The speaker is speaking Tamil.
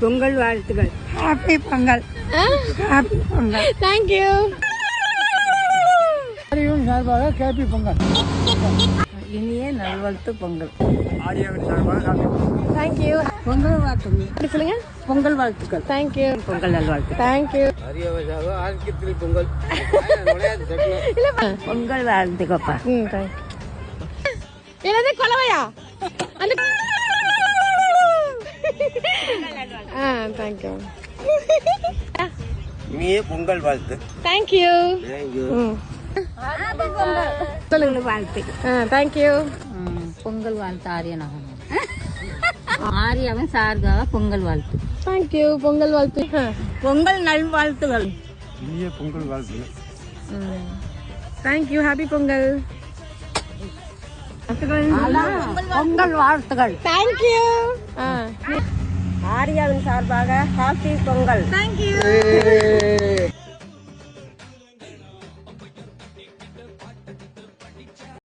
பொங்கல் வாழ்த்துக்கள். Happy Pongal. Happy Pongal. Thank you. சார்பாக ஹாப்பி பொங்கல். இனிய நல்வாழ்த்து பொங்கல். ஆடியோவின் சார்பாக தேங்க்யூ. பொங்கல் வாழ்த்துக்கள். அப்படி சொல்லுங்க. பொங்கல் வாழ்த்துக்கள். தேங்க்யூ. பொங்கல் நல்வாழ்த்து. தேங்க்யூ. பொங்கல். பொங்கல் வாழ்த்துக்கப்பா. தேங்க்யூ. என்னது கொலவையா? அந்த தேங்க்யூ. இனிய பொங்கல் வாழ்த்து. தேங்க்யூ. சொல்லுங்க வாழ்த்து. தேங்க்யூ. பொங்கல் வாழ்த்து ஆரியனாக ஆரியாவின் சார்பாக பொங்கல் வாழ்த்து. தேங்க்யூ. பொங்கல் வாழ்த்து. பொங்கல் நல்வாழ்த்துகள். இனிய பொங்கல் வாழ்த்து. தேங்க்யூ. ஹாப்பி பொங்கல். பொங்கல் வாழ்த்துகள். தேங்க்யூ. ஆரியாவின் சார்பாக ஹாப்பி பொங்கல். தேங்க்யூ.